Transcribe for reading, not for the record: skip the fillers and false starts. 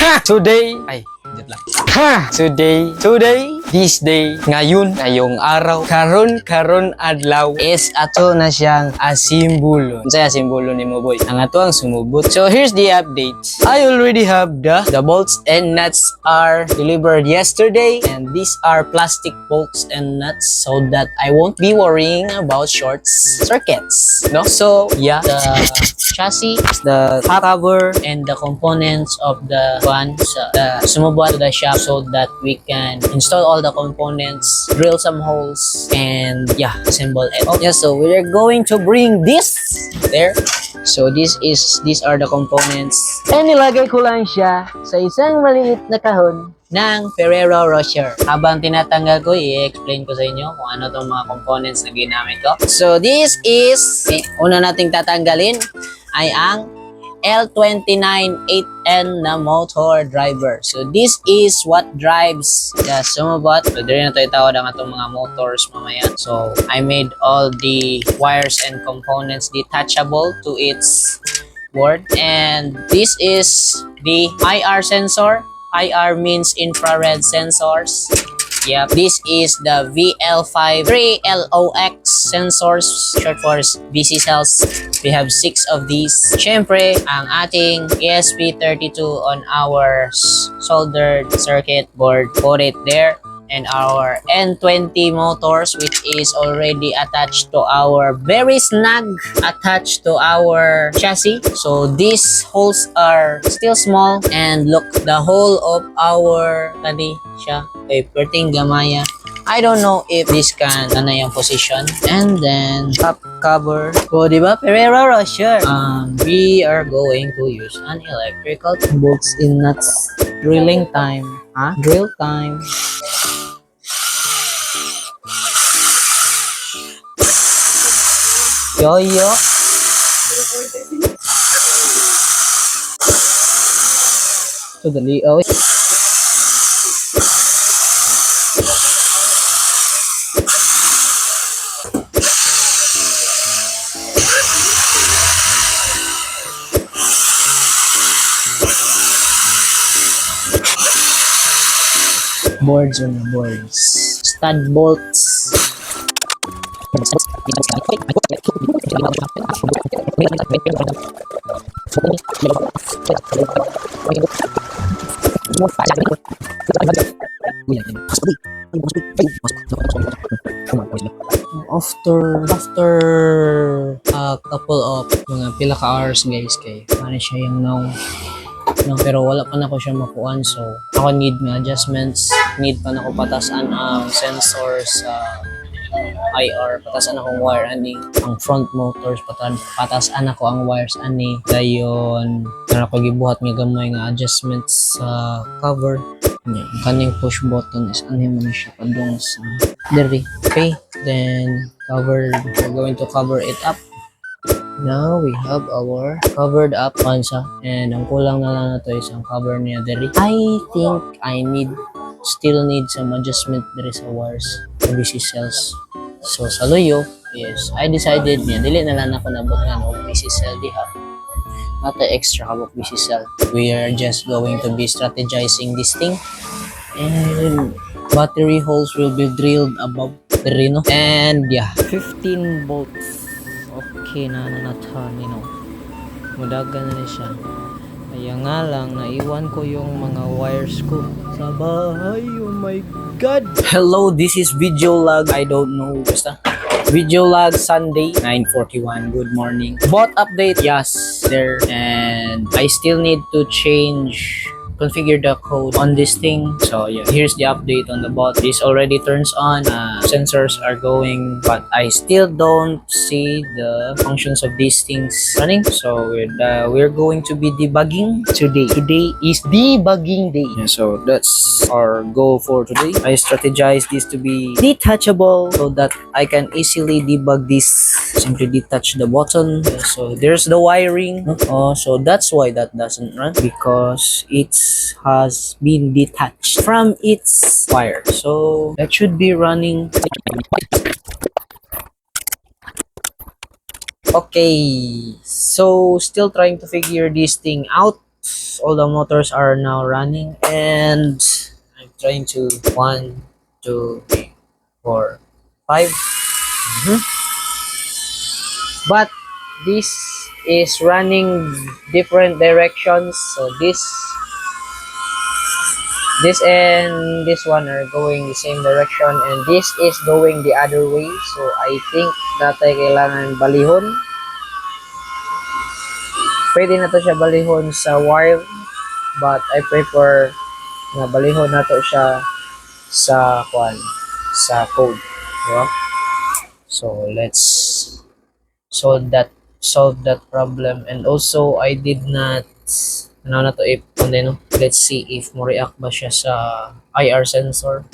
Today, ay, jut lang. This day, ngayong araw, karon adlaw, is ato na siyang asimbolo. Unsay asimbolo ni mo boy? Ang ato ang sumubot. So here's the update. I already have the bolts and nuts are delivered yesterday, and these are plastic bolts and nuts so that I won't be worrying about short circuits. No? So yeah, the chassis, the top cover, and the components of the van, the Sumobot to the shop so that we can install all the components, drill some holes, and yeah, assemble it. Yeah, so we're going to bring this there. So these are the components. And nilagay ko lang siya sa isang maliit na kahon ng Ferrero Rocher. Habang tinatanggal ko, i-explain ko sa inyo kung ano tong mga components na ginamit ko. So this is, una nating tatanggalin ay ang L29-8N na motor driver. So this is what drives the Sumobot. So dire na to itawad ang atong mga motors mamaya. So I made all the wires and components detachable to its board. And this is the IR sensor. IR means infrared sensors. Yep, this is the VL53L0X sensors, short for VC cells. We have 6 of these. Syempre, ang ating ESP32 on our soldered circuit board, put it there. And our N20 motors, which is already attached to our, very snug attached to our chassis. So these holes are still small, and look, the hole of our tadi siya ay perting gamaya. I don't know if this can ano yung position. And then top cover. So diba Ferrero Rocher? We are going to use an electrical bolts in nuts. Drilling time. Drill time. Yo. To the Leo. Boards on the boards. Stud bolts. After a couple of mga pila ka hours guys kay ano siya yung no, pero wala pa na ko siya makuan, so ako need nga adjustments, need pa na ko patasan ang sensors sa IR, patasan akong wire ani ang front motors, patasan ako ang wires ani dayon para ko gibuhat nga gamay nga adjustments sa cover. Kaning push button is ano man siya padung sa diri. Okay, then we're going to cover it up. Now we have our covered up pansa, and ang kulang na lang na to is ang cover niya diri. I think I still need some adjustment diri sa wires, sa VC cells. So sa loyo is I decided niya dili na lang ako nabot nga og VC cell diha, not the extra kabok VC cell. We are just going to be strategizing this thing, and battery holes will be drilled above the rino. And yeah, 15 volts. Okay na nathan, mudagan na siya. Kaya nga lang, naiwan ko yung mga wires ko sa bahay. Oh my God! Hello, this is video log. I don't know. Basta. Video log Sunday, 9:41. Good morning. Bot update. Yes, there. And I still need to configure the code on this thing. So yeah, here's the update on the bot. This already turns on. Sensors are going, but I still don't see the functions of these things running. So we're going to be debugging today. Today is debugging day. Yeah, so that's our goal for today. I strategize this to be detachable so that I can easily debug this. Simply detach the button. Yeah, so there's the wiring. So that's why that doesn't run, because it has been detached from its wire. So that should be running. Okay, so still trying to figure this thing out. all the motors are now running, and I'm trying to 1, 2, 3, 4, 5. Mhm. But this is running different directions, so this and this one are going the same direction, and this is going the other way. So I think dati kailangan balihon. Pwede na to siya balihon sa wire, but I prefer na balihon na to siya sa kwan, sa code, diba? So let's solve that problem. And also I did not ano na to, if no, let's see if mo react ba siya sa IR sensor.